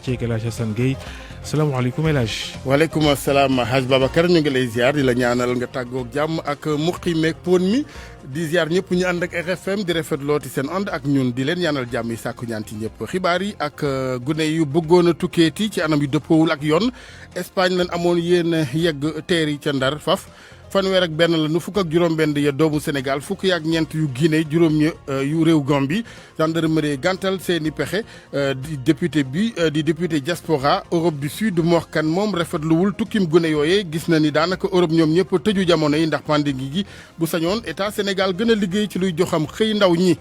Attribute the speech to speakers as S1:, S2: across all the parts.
S1: ceeg El Hadj Assane Gueye salaamaaleykum El Hadj.
S2: waaleykum salaam Hadj Babacar ñu ngi lay ziar di la ñaanal nga tàggoog jàmm ak muqi meeg pon mi di ziar ñëpp ñu ànd ak RFM di rafetlooti seen ànd ak ñun di leen ñaanal jàmm yi sàkku ñaan ci ñëpp xibaar yi ak gune yu bëggoon a tukkeeti ci anam yu dëppoowul ak yoon Espagne lañ amoon yéen yegg teeri ca Ndar faf fanweer ak benn la nu fukk ak juróom-benn ya doomu Sénégal fukk ak ñeent yu Guinée juróom yu réew Gambie gendarmerie gàntal seeni pexe di député bi di député diaspora Europe du Sud Mor Kane moom rafetluwul tukkim gune yooyee gis na ni daanaka Europe ñoom ñëpp tëju jamono yi ndax pandémie gi bu sañoon état Sénégal gën a liggéey ci luy joxam xëy ndaw ñi.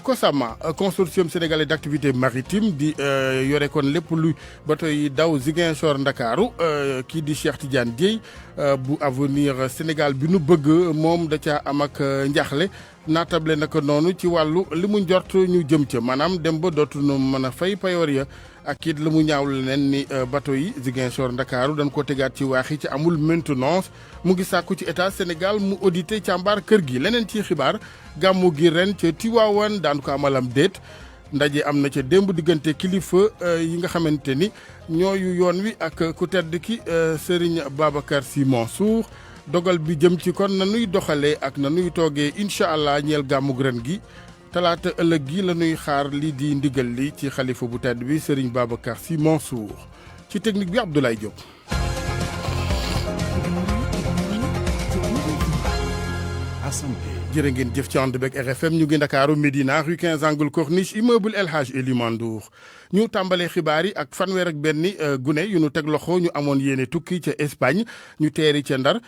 S2: COSAMA consortium sénégalais d'activité maritime di yore kon lépp lu bateau yi daw Ziguinchor Ndakaaru kii di Cheikh Tidiane Dièye bu avenir Sénégal bi nu bëgg moom da caa am ak njaaxle naatable naka noonu ci wàllu li mu njort ñu jëm ca maanaam dem ba dootuñu mën a fay payoor ya ak it la mu ñaawlu leen ni bateau yi Ziguinchor Ndakaaru dañ ko tegaat ci waax yi ci amul maintenance mu ngi sàkku ci état Sénégal mu audité càmbar kër gi leneen ci xibaar gàmmu gi ren ca Tiwaawan daan ko amalam déet ndaje am na ca démb diggante kilifa yi nga xamante ni ñooyu yoon wi ak ku tedd ki Serigne Babacar Sy Mansour dogal bi jëm ci kon na nuy doxalee ak na nuy toogee incha allah ñeel gàmmu ren gi talaata ëllëg gi la ñuy xaar lii di ndigal li ci xalifa bu tedd bi Serigne Babacar Sy Mansour ci technique bi Abdoulaye Diop. jërë ngeen jëf ci ànd beeg RFM ñu ngi Ndakaaru Médina rue 15 angle Corniche immeuble El Hadj Elimane Ndour ñu tàmbalee xibaar yi ak fanweer ak benn gune yu nu teg loxo ñu amoon yéene tukki ca Espagne ñu teeri ca Ndar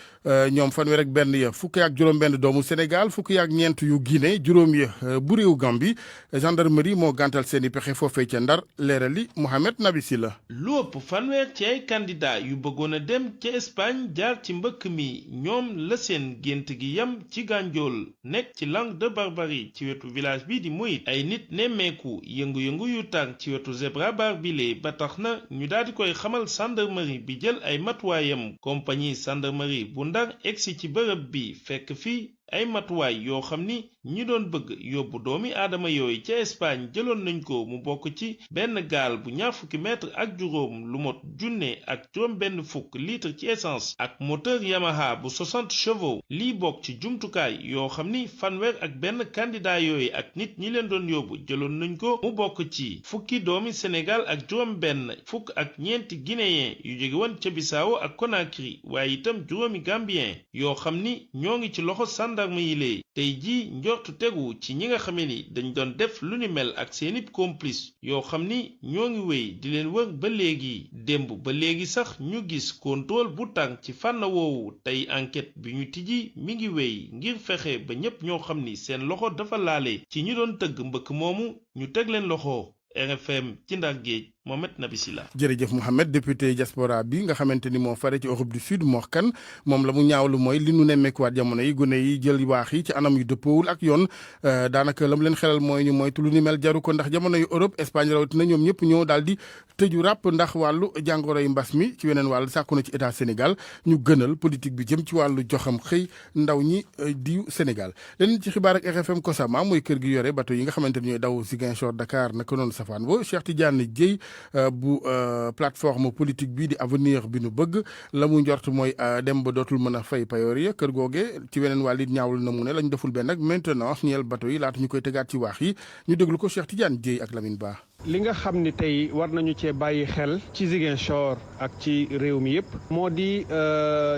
S2: ñoom fanweer ak benn ya fukki ak juróom-benn doomu Sénégal fukki ak ñeent yu Guinée juróom ya bu réew Gambie gendarmerie moo gàntal seen i pexe foofee ca Ndar leerali Mouhamed Nabi Silla.
S3: lu ëpp fanweer ci ay candidat yu bëggoon a dem ca Espagne jaar ci mbëkk mi ñoom la seen gént gi yam ci Gandiol nekk ci Langue de Barbarie ci wetu village bi di Mouyit ay nit nemmeeku yëngu-yëngu yu tar ci wetu Zebra Bar bile ba tax na ñu daal di koy xamal gendarmerie bi jël ay matuwaayam compagnie gendarmerie bu Ndar egsi ci bërëb bi fekk fi ay matuwaay yoo xam ni ñi doon bëgg yóbbu doomi aadama yooyu ca Espagne jëloon nañ ko mu bokk ci benn gaal bu 20 mètre ak juróom lu mot junne ak juróom benn fukk litre ci essence ak moteur Yamaha bu 60 chevaux lii bokk ci jumtukaay yoo xam ni fanweer ak benn candidat yooyu ak nit ñi leen doon yóbbu jëloon nañ ko mu bokk ci fukki doomi Sénégal ak juróom benn fukk ak ñeenti guinéen yu jóge woon ca Bissau ak Conakry waaye itam juróomi gambien yoo xam ni ñoo ngi ci loxo gendarme yi lee tey jii njortu tegu ci ñi nga xamee ni dañ doon def lu ni mel ak seeni complice yoo xam ni ñoo ngi wéy di leen wër ba léegi démb ba léegi sax ñu gis contrôle bu tàng ci fànn woowu tey enquête bi ñu tijji mi ngi wéy ngir fexe ba ñépp ñoo xam ni seen loxo dafa laale ci ñi doon tëgg mbëkk moomu ñu teg leen loxo RFM ci Ndar Géej Mohamed Nabi Silla.
S2: jërëjëf Mouhamed député diaspora bi nga xamante ni moo fare ci Europe du Sud Mor Kane moom la mu ñaawlu mooy li nu nemmeekuwaat jamono yi gune yi jël waax yi ci anam yu dëppoowul ak yoon daanaka la mu leen xelal mooy ñu moytu lu ni mel jaru ko ndax jamono yu Europe Espagne rawatina ñoom ñëpp ñoo daal di tëju ràpp ndax wàllu jàngoro yi mbas mi ci weneen wàll sàkku na ci état Sénégal ñu gënal politique bi jëm ci wàllu joxam xëy ndaw ñi di Sénégal leneen ci xibaar ak RFM COSAMA mooy kër gi yore bateau yi nga xamante ni ñooy daw Ziguinchor Dakar naka noonu safaan bo Cheikh Tidiane Dièye bu plateforme politique bii di avenir bi nu bëgg la mu njort mooy dem ba dootul mën a fay payoor ya kër googe ci weneen wàll it ñaawul na mu ne lañ deful benn nag maintenance ñeel bateau yi laata ñu koy tegaat ci waax yi ñu déglu ko Cheikh Tidiane Dièye ak Lamine Ba.
S4: li nga xam ni tey war nañu cee bàyyi xel ci Ziguinchor ak ci réew mi yëpp moo di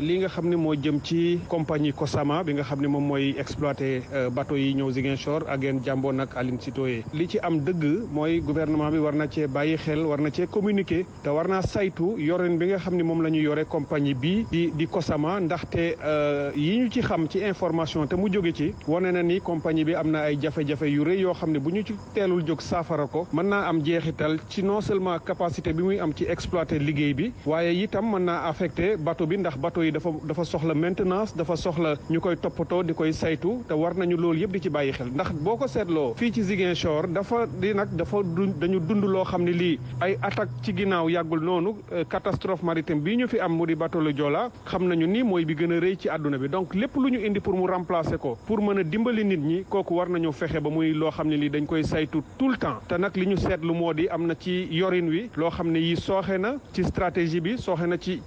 S4: li nga xam ne moo jëm ci compagnie COSAMA bi nga xam ne moom mooy exploité bateau yi ñëw Ziguinchor ak yéen jàmboon ak Aline Sitoé li ci am dëgg mooy gouvernement bi war na cee bàyyi xel war na cee communiquer te war naa saytu yorin bi nga xam ne moom la ñu yore compagnie bi di COSAMA ndaxte yi ñu ci xam ci information te mu jóge ci wane na ni compagnie bi am na ay jafe-jafe yu rëy yoo xam ne bu ñu ci teelul jóg saafara ko mën naa am jeexital ci non seulement capacité bi muy am ci exploiter liggéey bi waaye itam mën naa affecté bateau bi ndax bateau yi dafa soxla maintenance dafa soxla ñu koy toppatoo di koy saytu te war nañu loolu yëpp di ci bàyyi xel ndax boo ko seetloo fii ci Ziguinchor dañu dund loo xam ne lii ay attaque ci ginnaaw yàggul noonu catastrophe maritime bii ñu fi am mu di bateau le Joola xam nañu ni mooy bi gën a rëy ci àdduna bi donc lépp lu ñu indi pour mu remplacer ko pour mën a dimbali nit ñi kooku war nañu fexe ba muy loo xam ne lii dañ koy saytu tout le temps te nag li ñu seetlu moo di am na ci yorin wi loo xam ne yi sooxe na ci stratégie bi sooxe na ci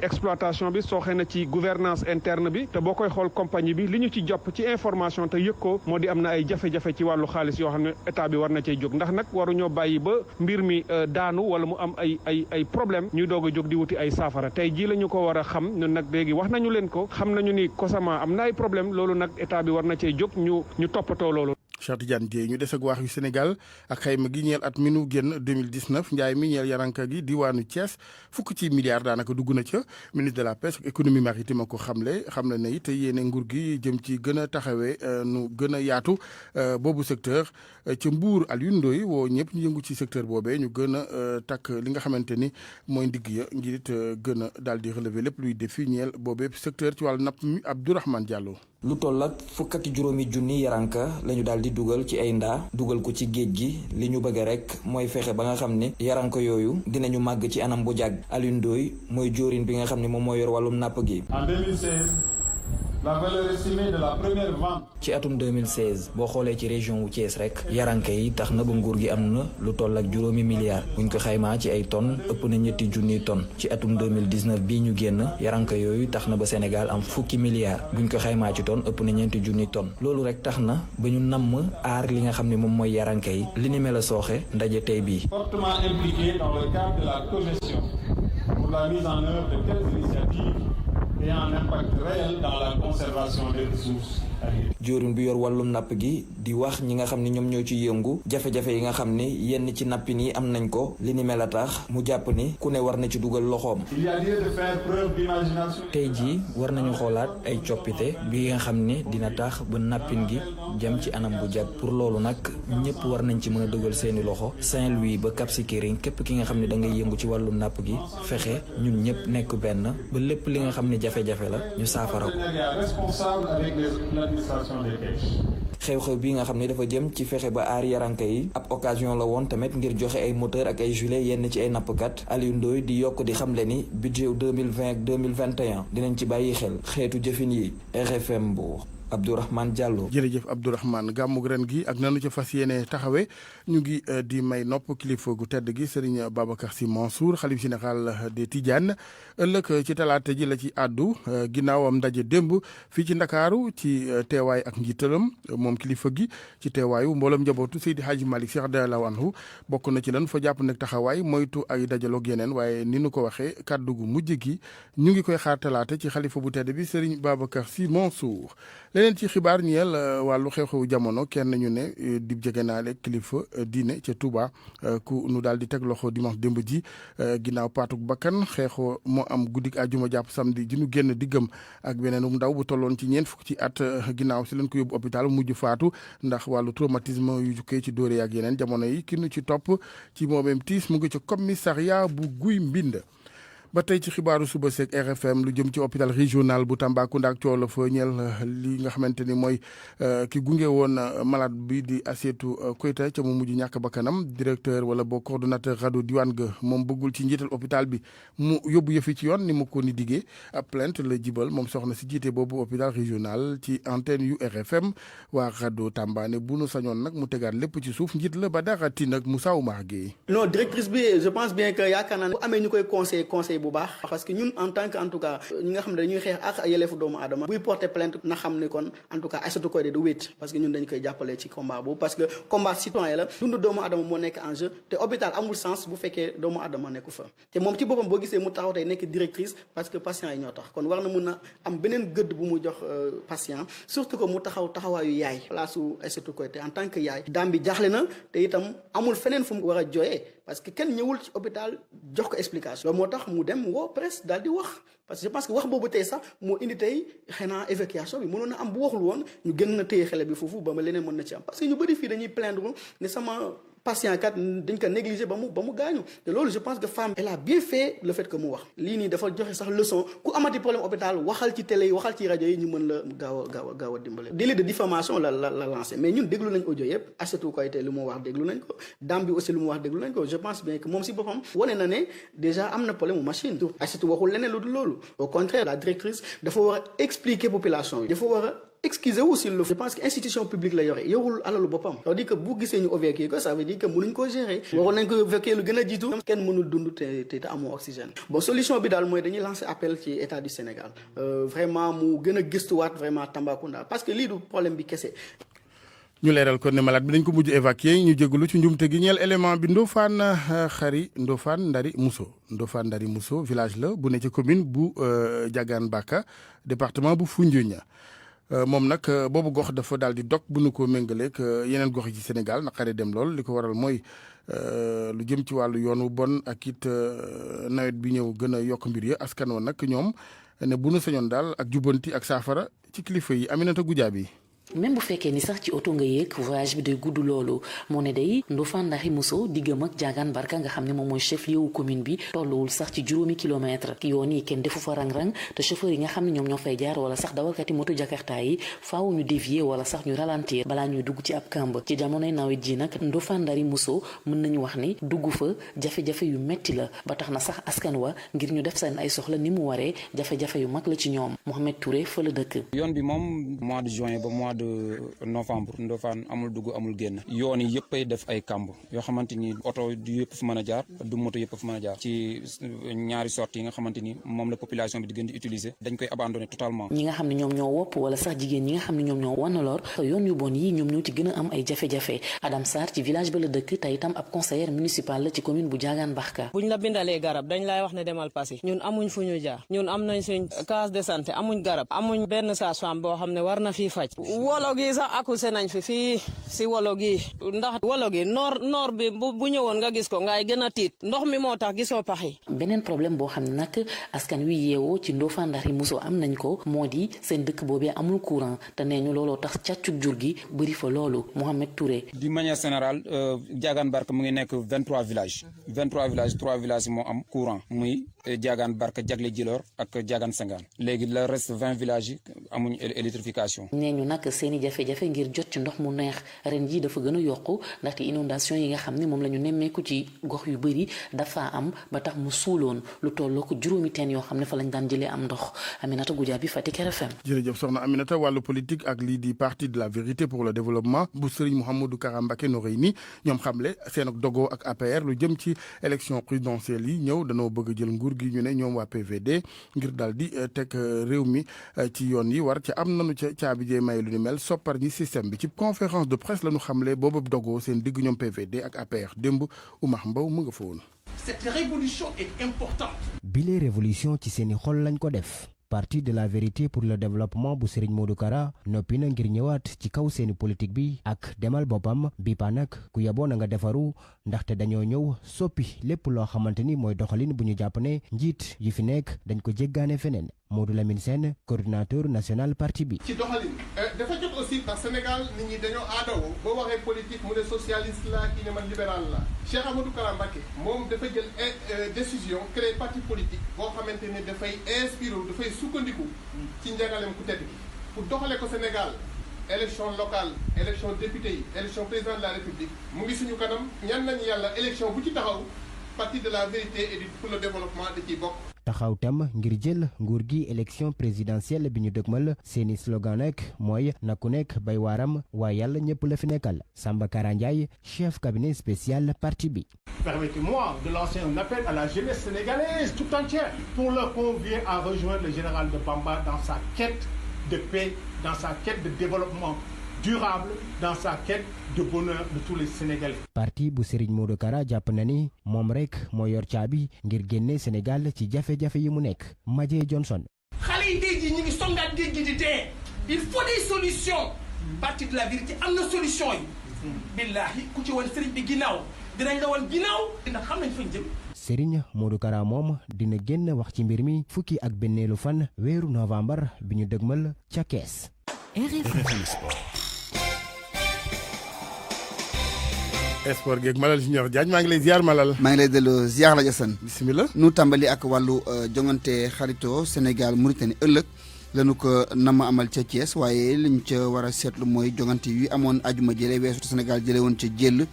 S4: exploitation bi sooxe na ci gouvernance interne bi te boo koy xool compagnie bi li ñu ci jopp ci information te yëg ko moo di am na ay jafe-jafe ci wàllu xaalis yoo xam ne état bi war na cay jóg ndax nag waruñoo bàyyi ba mbir mi daanu wala mu am ay problème ñuy doog a jóg di wuti ay saafara tey jii la ñu ko war a xam ñun nag léegi wax nañu leen ko xam nañu ni Cosama am na ay problème loolu nag état bi war na cay jóg ñu toppatoo loolu.
S2: Cheikh Tidiane Dièye ñu des ak waax yu Sénégal ak xayma gi ñeel at mi nu génn 2019 njaay mi ñeel yaranka gi diwaanu Thiès fukk ci milliards daanaka dugg na ca ministre de la pêche ak économie maritime ko xamle ne it yéene nguur gi jëm ci gën a taxawee nu gën a yaatu boobu secteur ca Mbour Alioune Ndoye woo ñëpp ñu yëngu ci secteur boobee ñu gën a takk li nga xamante ni mooy ndigg ya ngir it gën a daal di relever lépp luy défi ñeel boobee secteur ci wàllu napp mi Abdourahmane Diallo.
S5: lu toll ak fukk ak juróomi junni yaranka lañu daal di dugal ci ay ndaa dugal ko ci géej gi li ñu bëgg rek mooy fexe ba nga xam ne yaranka yooyu dinañu màgg ci anam bu jàgg. Alioune Ndoye mooy jóorin bi nga xam ne moom moo yor wàllum napp gi.
S6: En 2016, la valeur estimée de la première vente.
S5: ci atum 2016 boo xoolee ci région wu Thiès rek yaranka yi tax na ba nguur gi am na lu toll ak juróomi milliards buñ ko xaymaa ci ay tonnes ëpp na ñetti junniy tonnes ci atum 2019 bii ñu génn yaranka yooyu tax na ba Sénégal am fukki milliards buñ ko xaymaa ci tonnes ëpp na ñeenti junniy tonnes loolu rek tax na ba ñu namm aar li nga xam ne moom mooy yaranka yi li ni mel a sooxe ndaje tey bii.
S6: Fortement impliqué dans le cadre de la cogestion pour la mise en œuvre de telles initiatives ayant un impact réel dans la conservation des ressources.
S5: jóorin bi yor wàllum napp gi di wax ñi nga xam ne ñoom ñoo ci yëngu jafe-jafe yi nga xam ne yenn ci nappin yi am nañ ko li ni mel a tax mu jàpp ni ku ne war na ci dugal loxoom.
S6: Il y a lieu de faire preuve d'imagination.
S5: tey jii war nañu xoolaat ay coppite bi nga xam ne dina tax ba nappin gi jëm ci anam bu jag pour loolu nag ñëpp war nañ ci mën a dugal seeni loxo Saint-Louis ba Cap Skirring képp ki nga xam ne da ngay yëngu ci wàllum napp gi fexe ñun ñëpp nekk benn ba lépp li nga xam ne jafe-jafe la ñu saafara ko. xew-xew bi nga xam ne dafa jëm ci fexe ba aar yaranka yi ab occasion la woon tamit ngir joxe ay moteur ak ay gilet yenn ci ay nappkat Alioune Ndoye di yokk di xamle ni budget 2020 ak 2021 dinañ ci bàyyi xel xeetu jëfin yi. RFM Mbour Abdourahmane Diallo.
S2: jërëjëf Abdourahmane gàmmug ren gi ak nanu ca fas yéene taxawee ñu ngi di may nopp kilifa gu tedd gi Serigne Babacar Sy Mansour xalif général des Tidianes ëllëg ci talaata ji la ci àddu ginnaawam ndaje démb fii ci Ndakaaru ci teewaay ak njiitalam moom kilifa gi ci teewaayu mboolem njabootu Seydi Hadji Malick Sy radiyallahu anhu bokk na ci lan fa jàpp nag taxawaay moytu ay dajaloog yeneen waaye ni nu ko waxee kàddu gu mujj gi ñu ngi koy xaar talaata ci xalifa bu tedd bi Serigne Babacar Sy Mansour. leneen ci xibaar ñeel wàllu xew-xewu jamono kenn ñu ne di jegenaale kilifa diine ca Touba ku nu daal di teg loxo dimanche démb ji ginnaaw paatuk bakkan xeexoo moo am guddik àjjuma jàpp samedi ji nu génn diggam ak beneen ndaw bu tolloon ci ñeent fukk ci at ginnaaw si leen ko yóbbu hôpital mujj faatu ndax wàllu traumatisme yu jukkee ci dóore ak yeneen jamono yi ki nu ci topp ci moomeem tiis mu ngi ca commissariat bu Guy Mbind. ba tey ci xibaaru suba seeg RFM lu jëm ci hôpital régional bu Tambacounda ak coow la fa ñeel li nga xamante ni mooy ki gunge woon malade bi di Asietou Koita ca mu mujj ñàkk bakkanam directeur wala boo coordonnateur rado diwaan ga moom bëggul ci njiital hôpital bi mu yóbbu yëfi ci yoon ni mu ko ni diggee ab plainte la jibal moom soxna si jiite boobu hôpital régional ci antenne yu RFM waa rado Tamba ne bu nu sañoon nag mu tegaat lépp ci suuf njiit la ba dara ti nag Moussa Oumar Gueye.
S7: Non, directrice bi je pense bien que yaakaar naa ne bu amee ñu koy conseil bu baax parce que ñun en tant que en tout cas ñi nga xam ne dañuy xeex ak yelleefu doomu aadama buy porter plainte na xam ne kon en tout cas Aïssatou Koïta du wéet parce que ñun dañ koy jàppale ci combat boobu parce que combat citoyen la dund doomu aadama moo nekk en jeu te hôpital amul sens bu fekkee doomu aadama nekku fa te moom ci boppam boo gisee mu taxaw tey nekk directrice parce que patient yi ñoo tax kon war na mun a am beneen gëdd bu mu jox patient surtout que mu taxawaayu yaay place u Aïssatou Koïta en tant que yaay daam bi jaaxle na te itam amul feneen fu mu war a jooyee parce que kenn ñëwul ci hôpital jox ko explication loolu moo tax mu dem woo presse daal di wax parce que je pense que wax boobu tey sax moo indi tey xanaa évacuation bi mënoon na am bu waxul woon ñu gën na téye xale bi foofu ba ma leneen mën na ci am parce que ñu bëri fii dañuy plaindre ne sama patient kat dañ ko négligé ba mu gaañu te loolu je pense que femme elle a bien fait le fait que mu wax lii nii dafa joxe sax leçon ku amati problème hôpital waxal ci télé yi waxal ci rajo yi ñu mën la gaaw a dimbale délit de diffamation la lancé mais ñun déglu nañ audio yëpp Aïssatou Koïta lu mu wax déglu nañ ko dame bi aussi lu mu wax déglu nañ ko je pense bien que moom si boppam wane na ne déjà am na problème mu machine Aïssatou waxul leneen lu dul loolu au contraire la directrice dafa war a expliquer population yi dafa war a excuser wu s'il le faut. Je pense que institution publique la yore yorul alalu boppam. c'est-à-dire que bu gisee ñu évacuer ko ça veut dire que mënuñ koo gérer. waroon nañ ko évacuer lu gën a jiitu. kenn mënul dund te amoo oxygène. bon solution bi daal mooy dañuy lancer appel ci état du Sénégal vraiment mu gën a gëstuwaat vraiment Tambacounda parce que lii du problème bi kese.
S2: ñu leeral ko ne malade bi dañ ko mujj évacuer ñu jégalu ci njumte gi ñeel élément bi Ndofane Ndari Mousso village la bu ne ci commune bu Diagane Barka département bu Foundiougne moom nag boobu gox dafa daal di dog bu nu ko méngaleeg yeneen gox yi ci Sénégal naqare dem lool li ko waral mooy lu jëm ci wàllu yoonu bon ak it nawet bi ñëw gën a yokk mbir ya askan wa nag ñoom ne bu nu sañoon daal ak jubbanti ak saafara ci kilifa yi Aminata Goudiaby.
S8: même bu fekkee ni sax ci oto nga yéeg voyage bi day gudd loolu moo ne day Ndofane Ndari Mousso diggam ak Diagane Barka nga xam ne moom mooy chef lieu commune bi tolluwul sax ci juróomi kilomètre yoon yi kenn defu fa rang-rang te chauffeur yi nga xam ne ñoom ñoo fay jaar wala sax dawalkati moto jakarta yi faaw ñu dévier wala sax ñu ralentir balaa ñuy dugg ci ab kamb ci jamonoy nawet ji nag Ndofane Ndari Mousso mën nañu wax ni dugg fa jafe-jafe yu metti la ba tax na sax askan wa ngir ñu def seen ay soxla ni mu waree jafe-jafe yu mag la ci ñoom Mohamed Touré fa la dëkk.
S9: yoon bi moom mois de juin ba mois de novembre Ndofane amul dugg amul génn yoon yi yëpp ay def ay kamb yoo xamante ni oto du yëpp fi mën a jaar du moto yëpp fi mën a jaar ci ñaari sorties yi nga xamante ni moom la population bi di gën di utiliser dañ koy abandonné totalement.
S8: ñi nga xam ne ñoom ñoo wopp wala sax jigéen ñi nga xam ne ñoom ñoo wanaloor yoon yu bon yi ñoom ñoo ci gën a am ay jafe-jafe Adam Sarr ci village ba la dëkk te itam ab conseiller municipal la ci commune bu Diagane Barka.
S10: buñ la bindalee garab dañ lay wax ne demal Passy ñun amuñ fu ñu jaar ñun am nañ suñ case de santé amuñ garab amuñ benn sage-femme boo xam ne war na fii faj wolo gi sax accouché nañ fii si wolo gi ndax wolo gi noor bi bu ñëwoon nga gis ko ngay gën a tiit ndox mi moo tax gisoo pax yi.
S8: beneen problème boo xam ne nag askan wi yeewoo ci Ndofane Ndari Mousso am nañ ko moo di seen dëkk boobee amul courant te nee ñu looloo tax càccug jur gi bëri fa loolu Mohamed Touré.
S9: d'une manière générale Diagane Barka mu ngi nekk 23 villages 3 villages moo am courant muy Diagane Barka Diaglé Djilor ak Diagane Sengane léegi le reste 20 villages yi amuñ électrification.
S8: nee ñu nag seeni jafe-jafe ngir jot ci ndox mu neex ren ji dafa gën a yokku ndaxte inondation yi nga xam ne moom la ñu nemmeeku ci gox yu bëri dafa am ba tax mu suuloon lu tolloo ko juróomi teen yoo xam ne fa lañ daan jëlee am ndox Aminata Goudiaby Fatick RFM.
S2: jërëjëf soxna Aminata wàllu politique ak lii di parti de la vérité pour le développement bu Serigne Mouhamadou Kara Mbacké Noreyni ñoom xamle seen ak dogoo ak APR lu jëm ci élection présidentielle yi ñëw danoo bëgg jël nguur gi ñu ne ñoom waa PVD ngir daal di teg réew mi ci yoon yi war ca am nanu ca caabi jee may lu ni mel soppar ñi système bi ci conférence de presse la ñu xamle boobu dogoo seen digg ñoom PVD ak APR démb Oumar Mbow mu nga fa woon.
S11: Cette révolution est importante.
S12: bile révolution ci seeni xol lañ ko def. parti de la vérité pour le développement bu Serigne Modou Kara noppi na ngir ñëwaat ci kaw seeni politique bi ak demal boppam bi pa nag ku yeboo na nga defaru ndaxte dañoo ñëw soppi lépp loo xamante ni mooy doxalin bu ñu jàpp ne njiit yi fi nekk dañ ko jéggaane feneen Modou Lamine Sène coordinateur national parti bi.
S13: ci doxalin dafa jot aussi parce que Sénégal nit ñi dañoo aadawoo boo waxee politique mu ne socialiste la kii ne man libéral la Cheikh Amadou Kara Mbacké moom dafa jël décision créer parti politique boo xamante ne dafay inspiré dafay sukkandiku ci njàngaleem ku tedd gi pour doxale ko Sénégal élection locale élection député yi élection président de la République mu ngi suñu kanam ñaan nañu yàlla élection bu ci taxaw parti de la vérité et pour le développement da ciy bokk.
S12: taxaw tam ngir jël nguur gi élection présidentielle bi ñu dëgmal seeni slogan nag mooy na ku nekk bay waaram waaye yàlla ñëpp la fi nekkal Samba Kara Ndiaye chef cabinet spécial parti bi.
S14: Permettez-moi de lancer un appel à la jeunesse sénégalaise tout entière pour leur convier à rejoindre le général de Bamba dans sa quête de paix, dans sa quête de développement durable, dans sa quête de bonheur de tous les Sénégalais.
S12: parti bu Serigne Modou Kara jàpp na ni moom rek moo yor caabi ngir génne Sénégal ci jafe-jafe yi mu nekk Madje Johnson.
S11: xale yi tey jii ñu ngi songaat géej gi di dee il faut des solutions parti de la vérité am na solution yi. billahi ku ci woon Serigne bi ginnaaw dinañ la woon ginnaaw dina xam nañ fañ jëm.
S12: Serigne Modou Kara moom dina génn wax ci mbir mi fukki ak benneelu fan weeru novembre bi ñu dëgmal ca Kees.
S2: sport geeg Malal Junior Diagne maa ngi lay ziar Malal.
S15: maa ngi lay delloo ziar la Jassane.
S2: bisimilah.
S15: nu tàmbali ak wàllu jongante xarito Sénégal Mauritanie ëllëg lañu ko nama amal ca Thiès waaye liñ ca war a seetlu mooy jongante yi amoon ajuma jële weesu Sénégal jële woon ca jël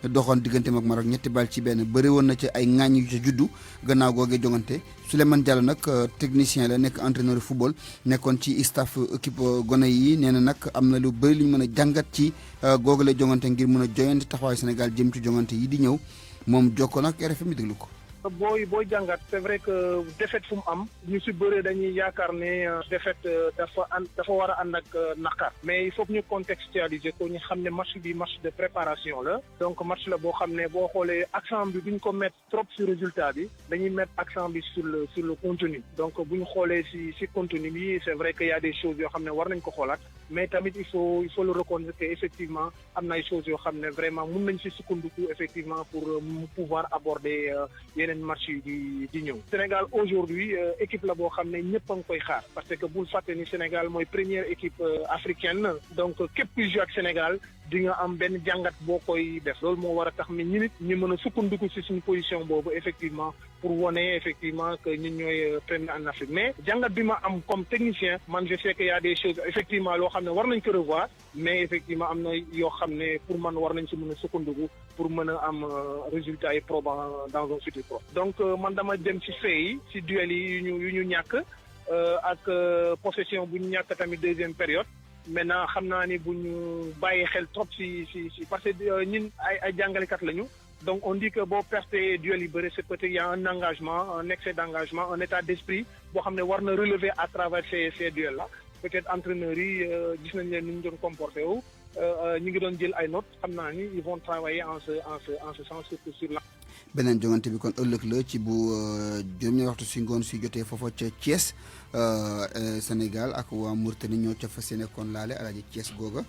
S15: doxoon digganteem ak Maroc 3-1 bëri woon na ci ay ŋaañ yu ca juddu gannaaw googee jongante Souleymane Diallo nag technicien la nekk entraîneur football nekkoon ci staff équipe gone yi nee na nag am na lu bëri lu ñu mën a jàngat ci googale jongante ngir mën a joyante taxawaayu Sénégal jëm ci jongante yi di ñëw moom jokkoo nag RFM déglu ko.
S16: booy jàngat c'est vrai que défaite fu mu am ñu si bëree dañuy yaakaar ne défaite dafa war a ànd ak naqar mais il faut que ñu contextualiser ko ñu xam ne match bi match de préparation la donc match la boo xam ne boo xoolee accent bi duñ ko mettre trop sur résultat bi dañuy mettre accent bi sur le contenu donc bu ñu xoolee si contenu bi c'est vrai que y a des choses yoo xam ne war nañ ko xoolaat mais tamit il faut le reconnaître que effectivement am na ay choses yoo xam ne vraiment mun nañ si sukkandiku effectivement pour pouvoir aborder yeneen match yi di ñëw Sénégal aujourd'hui équipe la boo xam ne ñëpp a ngi koy xaar parce que bul fàtte ni Sénégal mooy première équipe africaine donc képp kuy jouer ak Sénégal di nga am benn jàngat boo koy def loolu moo war a tax ni ñu nit ñu mën a sukkandiku ci suñu position boobu effectivement pour wone effectivement que ñun ñooy premier en Afrique mais jàngat bi ma am comme technicien man je sais que y a des choses effectivement loo xam ne war nañ ko revoir mais effectivement am na yoo xam ne pour man war nañ ci mën a sukkandiku pour mën a am résultat yi probant dans un futur proche donc man dama dem ci fait yi ci duel yi yu ñu ñàkk ak possession bu ñu ñàkk tamit deuxième période maintenant xam naa ni bu ñu bàyyi xel trop ci parce que ñun ay jàngalekat lañu donc on dit que boo perte duel yi bëri c'est peut-être y a un engagement un excès d'engagement un état d'esprit boo xam ne war na relever à travers ces duels là peut-être entraîneurs yi gis nañ leen ni ñu doon comporté wu ñu ngi doon jël ay notes xam naa ni ils vont travailler en ce sens surtout sur la.
S15: beneen jongante bi kon ëllëg la ci bu juróomi waxtu si ngoon si jotee foofa ca Thiès Sénégal ak waa Mauritanie ñoo ca fas yéene kon laale alaaji Thiès googa.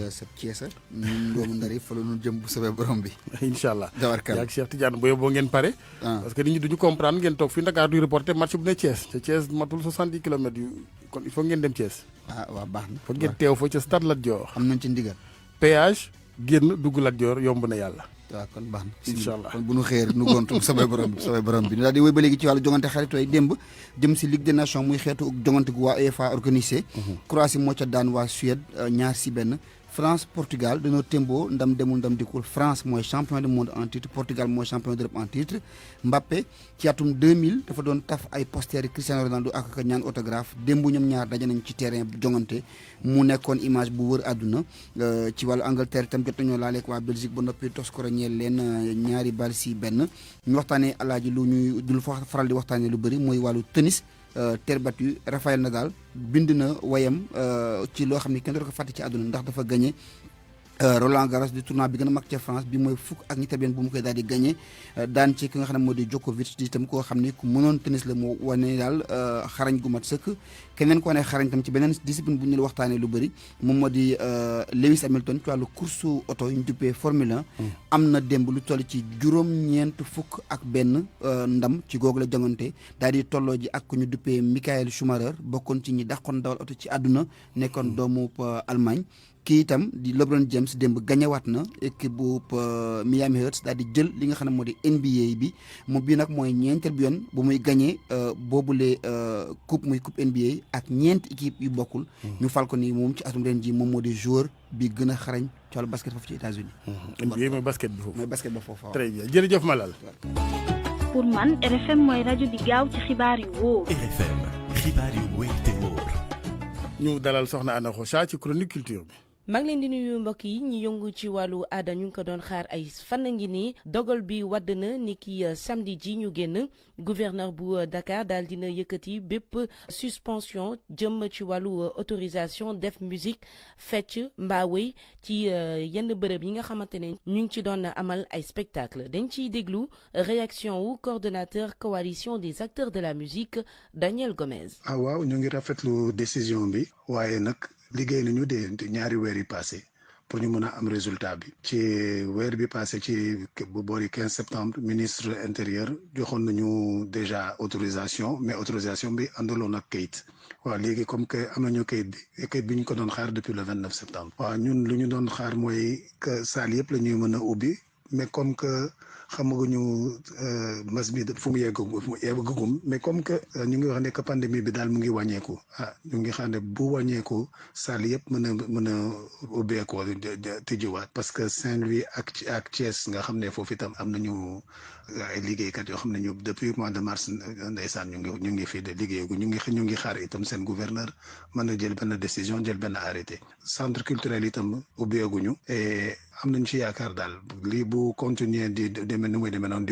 S15: sa Thiès a ñun doomu ndari fa la ñu jëm bu soobee borom bi.
S2: incha allah
S15: jawarkal
S2: ak Cheikh Tidiane booy boo ngeen pare. parce que nit ñi duñu comprendre ngeen toog fii Dakar du reporter match bu ne Thiès te Thiès matul 70 kilomètres yu kon il faut ngeen dem Thiès.
S15: waaw baax na.
S2: foog ngeen teew fa ca stade Lat Dior.
S15: am nañ ci ndigal.
S2: péage génn dugg Lat Dior yomb na yàlla.
S15: waaw kon baax na
S2: incha allah
S15: kon bu nu xëyee nu gontu sabay borom bi ñu daal di wéy ba léegi ci wàllu jongante xaritooy démb jëm si Ligue des Nations muy xeetu jongante gu waa UEFA organisé. Croatie moo ca daan waa Suède 2-1. France Portugal dañoo témboo ndam demul ndam dikkul France mooy champion du monde en titre Portugal mooy champion d'Europe en titre Mbappé ci atum 2000 dafa doon taf ay posters yi Cristiano Ronaldo ak ka ñaan autographe démb ñoom ñaar daje nañ ci terrain jongante mu nekkoon image bu wër àdduna ci wàllu Angleterre itam jot nañoo laaleeg waa Belgique ba noppi tos ko ñeel leen ñaari bal si benn ñu waxtaanee alaaji lu ñuy dul fa faral di waxtaanee lu bëri mooy wàllu tennis terre battue Rafael Nadal bind na wayam ci loo xam ne kenn dootu ko fàtte ci àdduna ndax dafa gagné Roland Garros di tournoi bi gën a mag ca France bi mooy fukk ak ñetti benn bu mu koy daal di gagné daan ci ki nga xam ne moo di Djokovic di itam koo xam ne ku mënoon tennis la moo wane daal xarañ gu mat sëkk keneen ko wane xarañ tam ci beneen discipline bu ñu la waxtaanee lu bëri moom moo di Lewis Hamilton ci wàllu course auto yu ñu duppee Formule 1 am na démb lu toll ci juróom-ñeent fukk ak benn ndam ci googu la jongante daal di tolloo ji ak ku ñu duppee Michael Schumacher bokkoon ci ñi dàqoon dawal auto ci àdduna nekkoon doomu Allemagne kii itam di LeBron James démb gañewaat na équipe bu Miami Heat daal di jël li nga xam ne moo di NBA bi moom bii nag mooy ñeenteel bi yoon bu muy gañee boobule coupe muy coupe NBA ak ñeenti équipe yu bokkul ñu fal ko ni moom ci atum ren ji moom moo di joueur bi gën a xarañ ci wàllu basket foofu ci États-Unis
S2: NBA mooy basket bi foofu
S15: mooy basket ba foofu
S2: très bien jërëjëf Malal
S17: pour man RFM mooy rajo bi gaaw ci xibaar yu wóor
S18: RFM xibaar yu wóor te wóor
S2: ñu dalal soxna Anna Rocha ci chronique culture bi
S19: maa ngi leen di nuyu mbokk yi ñi yëngu ci wàllu aada ñu ngi ko doon xaar ay fan ngi nii dogal bi wadd na ni ki samedi ji ñu génn gouverneur bu Dakar daal dina yëkkati bépp suspension jëm ci wàllu autorisation def musique fecc mbaa wéy ci yenn bërëb yi nga xamante ne ñu ngi ci doon amal ay spectacle dañ ciy déglu réaction wu coordonnateur coalition des acteurs de la musique Daniel Gomez.
S20: waaw ñu ngi rafetlu décision bi waaye nag liggéey nañu de ñaari weer yi passé pour ñu mën a am résultat bi ci weer bi passé ci bu boori 15 septembre ministre intérieur joxoon nañu déjà autorisation mais autorisation bi àndaloon ak kayit waaw léegi comme que am nañu kayit bi ñu ko doon xaar depuis le 29 septembre waaw ñun lu ñu doon xaar mooy que salle yëpp la ñuy mën a ubbi mais comme que xamaguñu mas bi fu mu yeggagum mais comme que ñu ngi wax ne que pandémie bi daal mu ngi wàññeeku ñu ngi xam ne bu wàññeeku salle yëpp mën a ubbeekoo tëjuwaat parce que Saint-Louis ak Thiès nga xam ne foofu itam am nañu ay liggéeykat yoo xam ne ñu depuis mois de mars ndeysaan ñu ngi fii de liggéeyagu ñu ngi xaar itam seen gouverneur mën a jël benn décision jël benn arrêté centre culturel itam ubbeeguñu et am nañu ci yaakaar daal lii bu continuer di demee nu muy demee noonu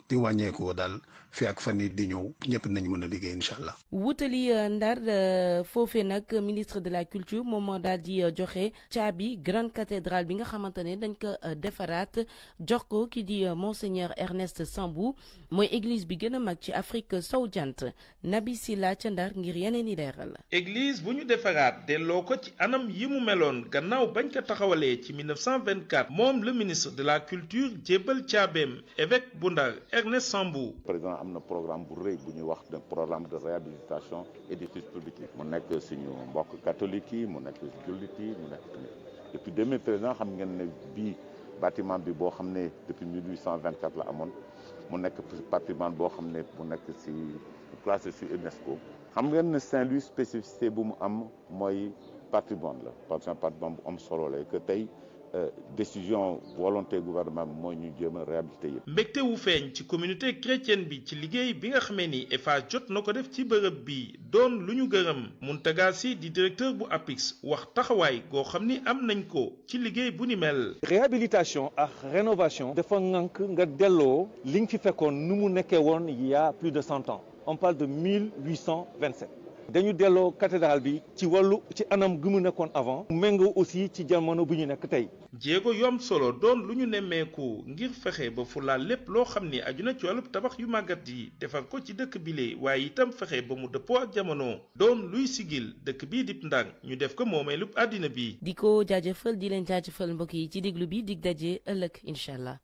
S20: di wàññeeku daal fi ak fan yi di ñëw ñëpp nañ mën a liggéey incha allah.
S19: wutali Ndar foofee nag ministre de la culture moom moo daal di joxe caabi grande cathédrale bi nga xamante ne dañ ko defaraat jox ko ki di monseigneur Ernest Sambou mooy église bi gën a mag ci Afrique sowu jant Nabi Silla ca Ndar ngir yeneen i leeral.
S3: église bu ñu defaraat delloo ko ci anam yi mu meloon gannaaw bañ ko taxawalee ci 1924 moom le ministre de la culture jébbal caabeem évêque bu Ndar Ernest Sambou.
S21: président am na programme bu rëy bu ñuy wax de programme de réhabilitation édifices publics yi mu nekk suñu mbokk catholique yi mu nekk jullit yi mu nekk depuis 2013 xam ngeen ne bii bâtiment bi boo xam ne depuis 1824 la amoon mu nekk patrimoine boo xam ne mu nekk si classé si UNESCO. xam ngeen ne Saint-Louis spécificité bu mu am mooy patrimoine la patrimoine bu am solo la que tey décision volonté gouvernement bi mooy ñu jéem a réhabilité yëpp.
S3: mbégte wu feeñ ci communauté chrétienne bi ci liggéey bi nga xamee ni Eiffage jot na ko def ci bërëb bi doon lu ñu gërëm Mountaga Sy di directeur bu APIX wax taxawaay goo xam ni am nañ ko ci liggéey bu ni mel.
S22: réhabilitation ak rénovation dafa ŋànk nga delloo li nga fi fekkoon nu mu nekkee woon il y a plus de 100 ans on parle de 1827. dañu delloo cathédrale bi ci anam gi mu nekkoon avant mu méngoo aussi ci jamono bu ñu nekk tey.
S3: jéego yom solo doon lu ñu nemmeeku ngir fexe ba fulaal lépp loo xam ni aju na ci wàllub tabax yu màggat yi defar ko ci dëkk bile waaye itam fexe ba mu dëppoo ak jamono doon luy sigil dëkk bii di Ndar ñu def ko moomeelub àddina bi.
S19: di ko jaajëfal di leen jaajëfal mbokk yi ci déglu bi dig daje ëllëg incha allah.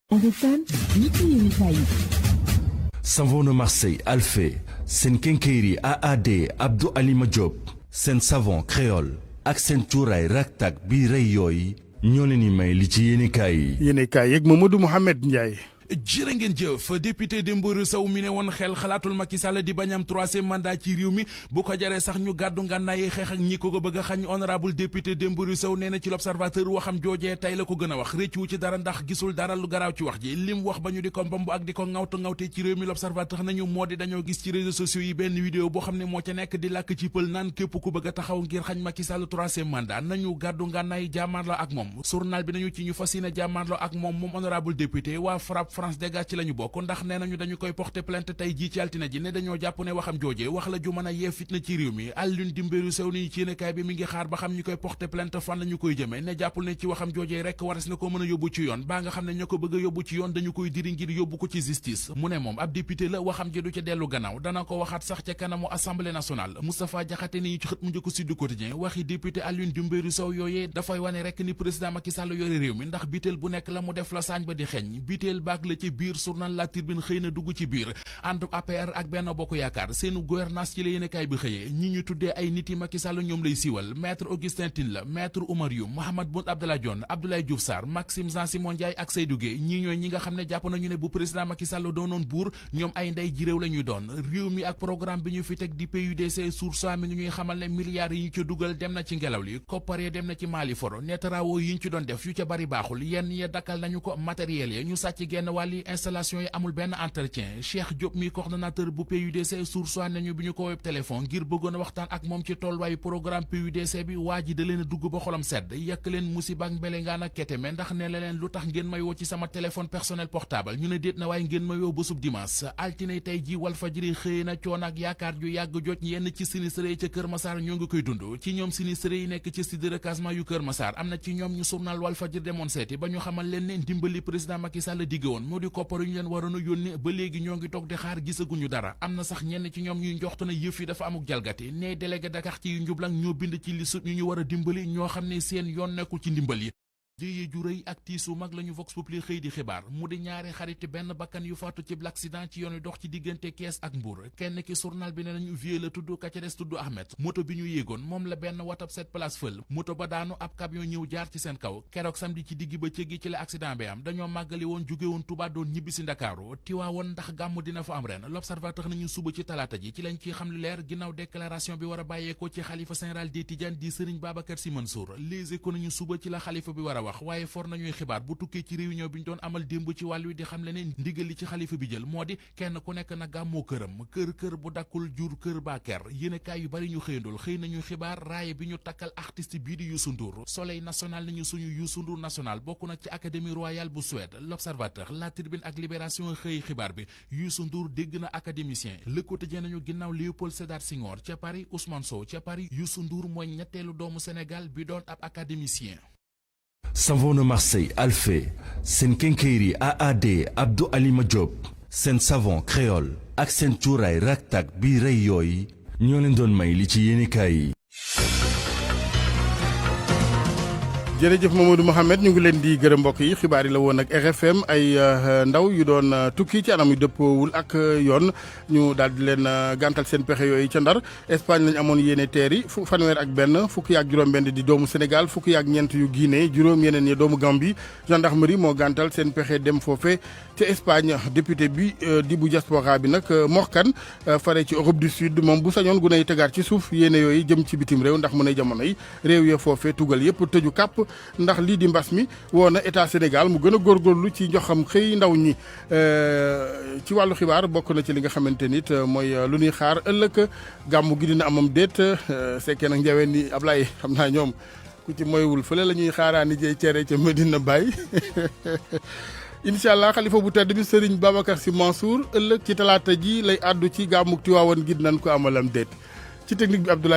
S18: Savon Marseille Alphé seen Kenkeyri AAD Abdou Alima Diop seen savon créole ak seen cuuraay raktak bi rëy yooyu ñoo leen di may li ci yéenekaay yi.
S2: yéenekaay yeeg Mamadou Mouhamed Ndiaye.
S1: jërë ngeen jëf député Dembourou Sow mi ne woon xel xalaatul Macky Sall di bañam troisième mandat ci réew mi bu ko jaree sax ñu gàddu ngànnaay xeex ak ñi ko bëgg a xañ honorable député Dembourou Sow nee na ci l'observateur waxam joojee tey la ko gën a wax réccu ci dara ndax gisul dara lu garaaw ci wax ji lim wax ba ñu di ko mbambu ak di ko ŋawte ci réew mi l'observateur nañu moo di dañoo gis ci réseaux sociaux yi benn vidéo boo xam ne moo ca nekk di làkk ci pël naan képp ku bëgg a taxaw ngir xañ Macky Sall troisième mandat nañu gàddu ngànnaay jàmmaarloo ak moom journal bi nañu ci ñu fas yéene jàmmaarloo ak moom honorable député waa FRAPP France Dégage ci lañu bokk ndax nee nañu dañu koy porter plainte tey jii ci altine ji ne dañoo jàpp ne waxam joojee wax la ju mën a yee fitna ci réew mi Alioune Dembourou Sow ni ci yéenekaay bi mi ngi xaar ba xam ñu koy porter plainte fan lañu koy jëmee ne jàppul ne ci waxam joojee rek waras na ko mën a yóbbu ci yoon baa nga xam ne ña ko bëgg a yóbbu ci yoon dañu koy diri ngir yóbbu ko ci justice mu ne moom ab député la waxam ji du ca dellu gannaaw dana ko waxaat sax ca kanamu assemblée nationale Moustapha Diakhaté ni ci xët mu njëkk Sud Quotidien waxi député Alioune Dembourou Sow yooyee dafay wane rek ni président Macky Sall yore réew mi ndax biteel bu nekk la mu def la saañ ba di xeeñ biteel baag la ci biir journal La Tribune xëy na dugg ci biir ànd APR ak Benno Bokk Yaakaar seenu gouvernance ci la yéenekaay bi xëyee ñi ñu tuddee ay nit yi Macky Sall ñoom lay siiwal maître Augustin Tine la maître Oumar Youm Mahammed Boun Abdallah Dionne Abdoulaye Diouf Sarr Maxime Jean Simon Ndiaye ak Seydou Guèye ñii ñooy ñi nga xam ne jàpp nañu ne bu président Macky Sall doonoon buur ñoom ay ndey ji réew la ñuy doon réew mi ak programme bi ñu fi teg di PUDC source mi ngi ñuy xamal ne milliards yi ñu ci dugal dem na ci ngelaw li koppar ya dem na ci Mali foro nettarawo yi ñu ci doon def yu ca bari baaxul yenn ya dakkal nañu ko matériel ya ñu sàcc genn wàlli installation yi amul benn entretien Cheikh Diop mi coordonnateur bu PUDC source nañu bi ñu ko web téléphone ngir bëggoon a waxtaan ak moom ci tolluwaayu programme PUDC bi waa ji da leen a dugg ba xolam sedd yàq leen musiba ak mbelengaan ak keteme ndax ne la leen lu tax ngeen may woo ci sama téléphone personnel portable ñu ne déet na waaye ngeen may woo bésub dimanche altine tey ji Walfadjri xëy na coon ak yaakaar ju yàgg jot yenn ci sinistré yi ca Kër Massar ñoo ngi koy dund ci ñoom sinistré yi nekk ci site de recasement yu Kër Massar am na ci ñoom ñu journal Walfadjri demoon seeti ba ñu xamal leen ne ndimbali président Macky Sall digg woon moo di koppar yu ñu leen waroon a yónnee ba léegi ñoo ngi toog di xaar gisaguñu dara am na sax ñenn ci ñoom ñuy njoxtu na yëf yi dafa amuk jalgati ne délégué de quartier yu njublang ñoo bind ci li sut ñu war a dimbali ñoo xam ne seen yoon nekkul ci ndimbal yi jéye ju rëy ak tiisu mag lañu Vox Populi xëy di xibaar mu di ñaari xariti benn bakkan yu faatu ci l'accident ci yoonu dox ci diggante Kees ak Mbour kenn ki journal bi ne nañu vieux la tudd ka ca des tudd Ahmed moto bi ñu yéegoon moom la benn watab 7 place fël moto ba daanu ab camion ñëw jaar ci seen kaw keroog samedi ci digg ba cëggi ci la accident bi am dañoo màggali woon jóge woon Touba doon ñibbi si Ndakaaru Tiwaawoon ndax gàmmu dina fa am ren l'Observateur nañu suba ci talaata ji ci lañ ciy xam lu leer ginnaaw déclaration bi war a bàyyeekoo ci xalifa général des Tidianes di Serigne Babacar Sy Mansour Les Échos nañu suba ci la xalifa bi war a wax waaye for nañuy xibaar bu tukkee ci réunion bi ñu doon amal démb ci wàll wi di xam le ne ndigal li ci xalifa bi jël moo di kenn ku nekk na gàmmoo këram kër bu dakkul jur kër baa ker yéenekaay yu bari ñu xëyandul xëy nañu xibaar raaye bi ñu takkal artiste bii di Youssou Ndour Soleil national nañu suñu Youssou Ndour national bokk na ci académie royale bu Suède l'Observateur La Tribune ak Libération xëy xibaar bi Youssou Ndour dégg na académicien Le Quotidien nañu ginnaaw Léopold Sédar Senghor ca Paris Ousmane Sow ca Paris Youssou Ndour mooy ñetteelu doomu Sénégal bi doon ab académicien.
S18: Savon de Marseille Alphé seen kenkeyri AAD Abdou Alima Diop seen savon créole ak seen cuuraay raktak bi rëy yooyu ñoo leen doon may li ci yéenekaay yi.
S2: jërëjëf Mamadou Mohamed ñu ngi leen di gërëm mbokk yi xibaar yi la woon ak RFM ay ndaw yu doon tukki ci anam yu dëppoowul ak yoon ñu daal di leen gàntal seen pexe yooyu ca Ndar Espagne lañ amoon yéene teeri fanweer ak benn fukki ak juróom-benn di doomu Sénégal fukki ak ñeent yu Guinée juróom yeneen yi doomu Gambie gendarmerie moo gàntal seen pexe dem foofe ca Espagne député bi di bu diaspora bi nag Morkan fare ci Europe du Sud moom bu sañoon gu nay tegaat ci suuf yéene yooyu jëm ci bitim réew ndax mu ne jamono yi réew ya foofe tugal yëpp tëju kàpp ndax lii di mbas mi woo na état Sénégal mu gën a góorgóorlu ci njoxam xëy ndaw ñi ci wàllu xibaar bokk na ci li nga xamante nit mooy lu ñuy xaar ëllëg gàmmu gi dina amam déet sekkee nag njaween ni Ablaye xam naa ñoom ku ci moywul fële la ñuy xaaraani jey cere ca Medina Baye incha allah xalifa bu tedd bi Serigne Babacar Sy Mansour ëllëg ci talaata ji lay àddu ci gàmmuk Tiwaawan gi nañ ko amalam déet ci technique bi Abdoulaye